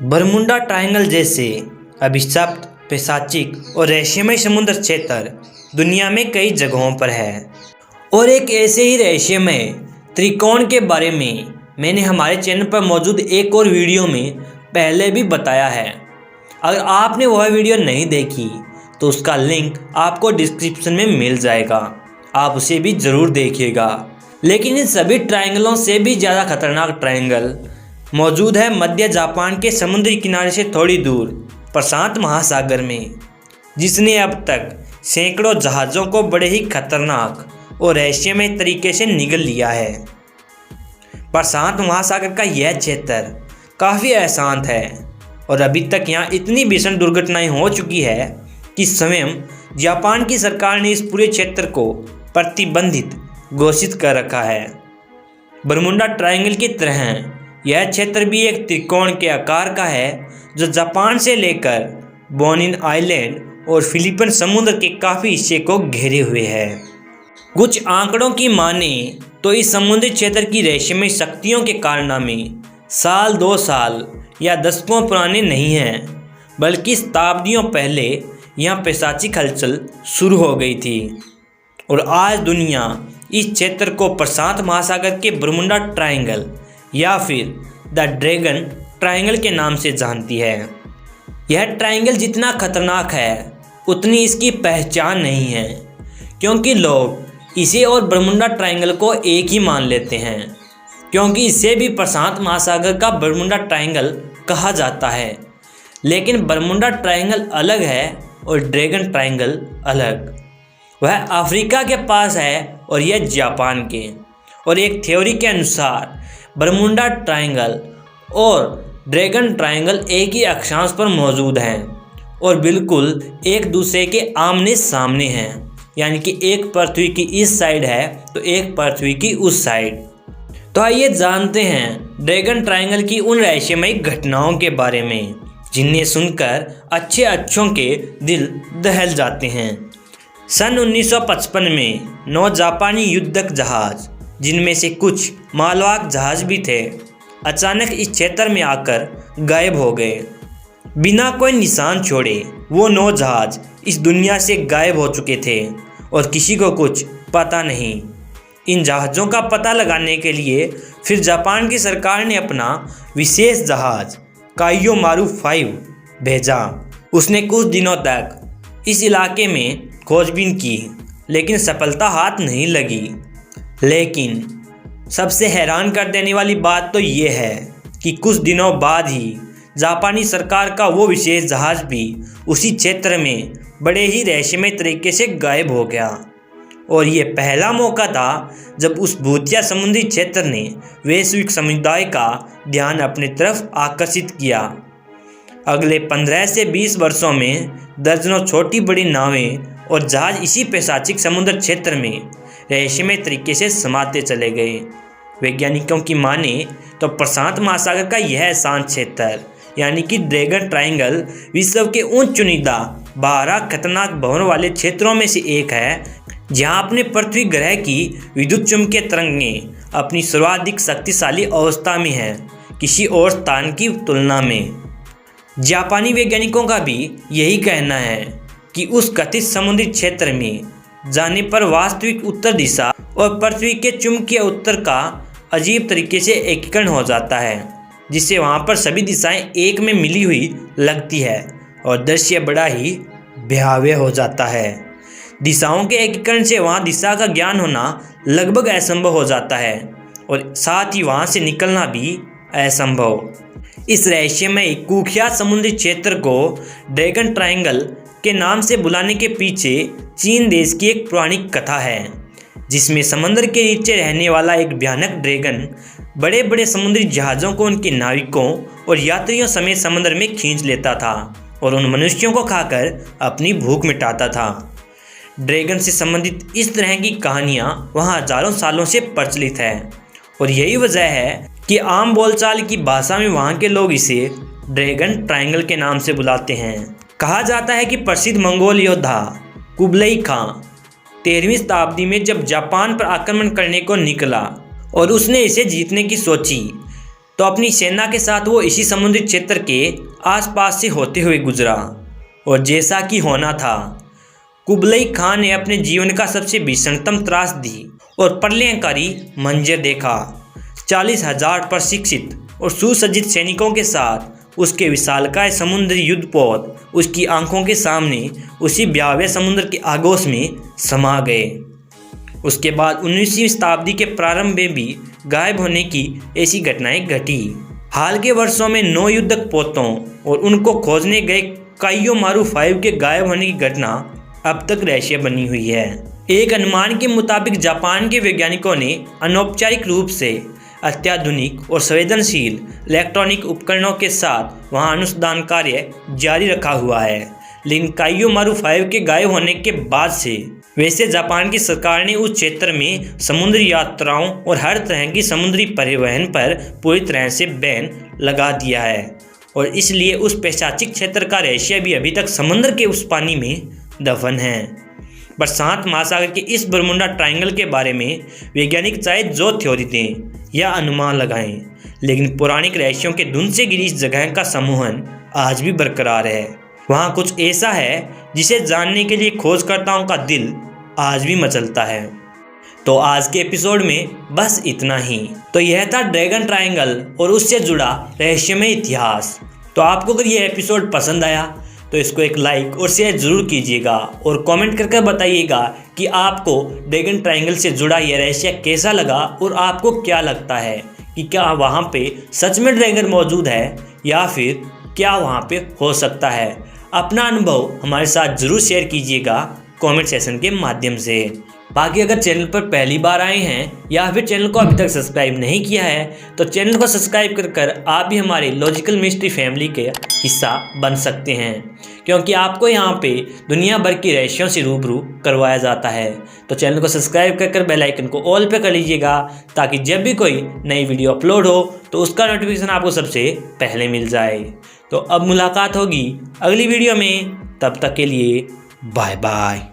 Bermuda triangle जैसे अभिशप्त, पैशाचिक और रहस्यमय समुद्र क्षेत्र दुनिया में कई जगहों पर है और एक ऐसे ही रहस्यमय त्रिकोण के बारे में मैंने हमारे चैनल पर मौजूद एक और वीडियो में पहले भी बताया है। अगर आपने वह वीडियो नहीं देखी तो उसका लिंक आपको डिस्क्रिप्शन में मिल जाएगा, आप उसे भी ज़रूर देखिएगा। लेकिन इन सभी ट्रायंगलों से भी ज़्यादा खतरनाक ट्रायंगल मौजूद है मध्य जापान के समुद्री किनारे से थोड़ी दूर प्रशांत महासागर में, जिसने अब तक सैकड़ों जहाज़ों को बड़े ही खतरनाक और रहस्यमय तरीके से निगल लिया है। प्रशांत महासागर का यह क्षेत्र काफ़ी अशांत है और अभी तक यहाँ इतनी भीषण दुर्घटनाएं हो चुकी है कि स्वयं जापान की सरकार ने इस पूरे क्षेत्र को प्रतिबंधित घोषित कर रखा है। बरमुंडा ट्रायंगल की तरह यह क्षेत्र भी एक त्रिकोण के आकार का है जो जापान से लेकर बोनिन आइलैंड और फिलीपीन समुद्र के काफ़ी हिस्से को घेरे हुए है। कुछ आंकड़ों की माने तो इस समुद्री क्षेत्र की रहस्यमय शक्तियों के कारनामे साल 2 साल या दशकों पुराने नहीं हैं, बल्कि शताब्दियों पहले यहाँ पैशाचिक हलचल शुरू हो गई थी और आज दुनिया इस क्षेत्र को प्रशांत महासागर के बरमुंडा ट्रायंगल या फिर द ड्रैगन ट्रायंगल के नाम से जानती है। यह ट्रायंगल जितना खतरनाक है उतनी इसकी पहचान नहीं है, क्योंकि लोग इसे और बरमुंडा ट्रायंगल को एक ही मान लेते हैं, क्योंकि इसे भी प्रशांत महासागर का बरमुंडा ट्रायंगल कहा जाता है। लेकिन बरमुंडा ट्रायंगल अलग है और ड्रैगन ट्रायंगल अलग। वह अफ्रीका के पास है और यह जापान के। और एक थ्योरी के अनुसार बरमुंडा ट्रायंगल और ड्रैगन ट्रायंगल एक ही अक्षांश पर मौजूद हैं और बिल्कुल एक दूसरे के आमने सामने हैं, यानी कि एक पृथ्वी की इस साइड है तो एक पृथ्वी की उस साइड। तो आइए जानते हैं ड्रैगन ट्रायंगल की उन रहस्यमय घटनाओं के बारे में जिन्हें सुनकर अच्छों के दिल दहल जाते हैं। सन 1955 में 9 जापानी युद्धक जहाज, जिनमें से कुछ मालवाहक जहाज भी थे, अचानक इस क्षेत्र में आकर गायब हो गए। बिना कोई निशान छोड़े वो 9 जहाज इस दुनिया से गायब हो चुके थे और किसी को कुछ पता नहीं। इन जहाज़ों का पता लगाने के लिए फिर जापान की सरकार ने अपना विशेष जहाज काइयो मारू 5 भेजा। उसने कुछ दिनों तक इस इलाके में खोजबीन की, लेकिन सफलता हाथ नहीं लगी। लेकिन सबसे हैरान कर देने वाली बात तो ये है कि कुछ दिनों बाद ही जापानी सरकार का वो विशेष जहाज़ भी उसी क्षेत्र में बड़े ही रहस्यमय तरीके से गायब हो गया। और ये पहला मौका था जब उस भूतिया समुद्री क्षेत्र ने वैश्विक समुदाय का ध्यान अपनी तरफ आकर्षित किया। अगले 15 से 20 वर्षों में दर्जनों छोटी बड़ी नावें और जहाज इसी पैशाचिक समुद्र क्षेत्र में रहस्यमय तरीके से समाते चले गए। वैज्ञानिकों की माने तो प्रशांत महासागर का यह शांत क्षेत्र, यानी कि ड्रैगन ट्रायंगल, विश्व के उन चुनिंदा 12 खतरनाक भवन वाले क्षेत्रों में से एक है जहां अपने पृथ्वी ग्रह की विद्युत चुंबकीय तरंगें अपनी सर्वाधिक शक्तिशाली अवस्था में है किसी और स्थान की तुलना में। जापानी वैज्ञानिकों का भी यही कहना है कि उस कथित समुद्री क्षेत्र में जाने पर वास्तविक उत्तर दिशा और पृथ्वी के चुंबकीय उत्तर का अजीब तरीके से एकीकरण हो जाता है, जिससे वहाँ पर सभी दिशाएं एक में मिली हुई लगती है और दृश्य बड़ा ही भयावह हो जाता है। दिशाओं के एकीकरण से वहाँ दिशा का ज्ञान होना लगभग असंभव हो जाता है और साथ ही वहाँ से निकलना भी असंभव। इस रहस्यमय कुख्यात समुद्री क्षेत्र को ड्रैगन ट्रायंगल के नाम से बुलाने के पीछे चीन देश की एक पौराणिक कथा है, जिसमें समंदर के नीचे रहने वाला एक भयानक ड्रैगन बड़े बड़े समुद्री जहाज़ों को उनके नाविकों और यात्रियों समेत समुद्र में खींच लेता था और उन मनुष्यों को खाकर अपनी भूख मिटाता था। ड्रैगन से संबंधित इस तरह की कहानियाँ वहाँ हजारों सालों से प्रचलित है और यही वजह है कि आम बोलचाल की भाषा में वहाँ के लोग इसे ड्रैगन ट्रायंगल के नाम से बुलाते हैं। कहा जाता है कि प्रसिद्ध मंगोल योद्धा कुबलई खां 13वीं शताब्दी में जब जापान पर आक्रमण करने को निकला और उसने इसे जीतने की सोची, तो अपनी सेना के साथ वो इसी समुद्री क्षेत्र के आसपास से होते हुए गुजरा और जैसा कि होना था, कुबलई खान ने अपने जीवन का सबसे भीषणतम त्रासदी और प्रलयंकारी मंजर देखा। 40,000 प्रशिक्षित और सुसज्जित सैनिकों के साथ उसके विशालकाय समुद्री युद्धपोत उसकी आंखों के सामने उसी भयावह समुद्र के आगोश में समा गए। उसके बाद 19वीं शताब्दी के प्रारंभ में भी गायब होने की ऐसी घटनाएं घटी। हाल के वर्षों में 9 युद्धक पोतों और उनको खोजने गए काइयो मारू 5 के गायब होने की घटना अब तक रहस्य बनी हुई है। एक अनुमान के मुताबिक जापान के वैज्ञानिकों ने अनौपचारिक रूप से अत्याधुनिक और संवेदनशील इलेक्ट्रॉनिक उपकरणों के साथ वहां अनुसंधान कार्य जारी रखा हुआ है, लेकिन काइयो मारू 5 के गायब होने के बाद से वैसे जापान की सरकार ने उस क्षेत्र में समुद्री यात्राओं और हर तरह की समुद्री परिवहन पर पूरी तरह से बैन लगा दिया है और इसलिए उस पैशाचिक क्षेत्र का रहस्य भी अभी तक समुद्र के उस पानी में दफन है। प्रशांत महासागर के इस बरमुडा ट्रायंगल के बारे में वैज्ञानिक चाहे जो थ्योरी दें या अनुमान लगाएं, लेकिन पौराणिक रहस्यों के धुंध से घिरी इस जगह का समूहन आज भी बरकरार है। वहाँ कुछ ऐसा है जिसे जानने के लिए खोजकर्ताओं का दिल आज भी मचलता है। तो आज के एपिसोड में बस इतना ही। तो यह था ड्रैगन ट्रायंगल और उससे जुड़ा रहस्यमय इतिहास। तो आपको अगर यह एपिसोड पसंद आया तो इसको एक लाइक और शेयर जरूर कीजिएगा और कमेंट करके बताइएगा कि आपको ड्रैगन ट्रायंगल से जुड़ा यह रहस्य कैसा लगा और आपको क्या लगता है कि क्या वहाँ पे सच में ड्रैगन मौजूद है या फिर क्या वहाँ पे हो सकता है। अपना अनुभव हमारे साथ जरूर शेयर कीजिएगा कमेंट सेक्शन के माध्यम से। बाकी अगर चैनल पर पहली बार आए हैं या फिर चैनल को अभी तक सब्सक्राइब नहीं किया है तो चैनल को सब्सक्राइब कर आप भी हमारे लॉजिकल मिस्ट्री फैमिली के हिस्सा बन सकते हैं, क्योंकि आपको यहाँ पे दुनिया भर की रहस्यों से रूबरू करवाया जाता है। तो चैनल को सब्सक्राइब कर बेल आइकन को ऑल पे कर लीजिएगा ताकि जब भी कोई नई वीडियो अपलोड हो तो उसका नोटिफिकेशन आपको सबसे पहले मिल जाए। तो अब मुलाकात होगी अगली वीडियो में, तब तक के लिए बाय बाय।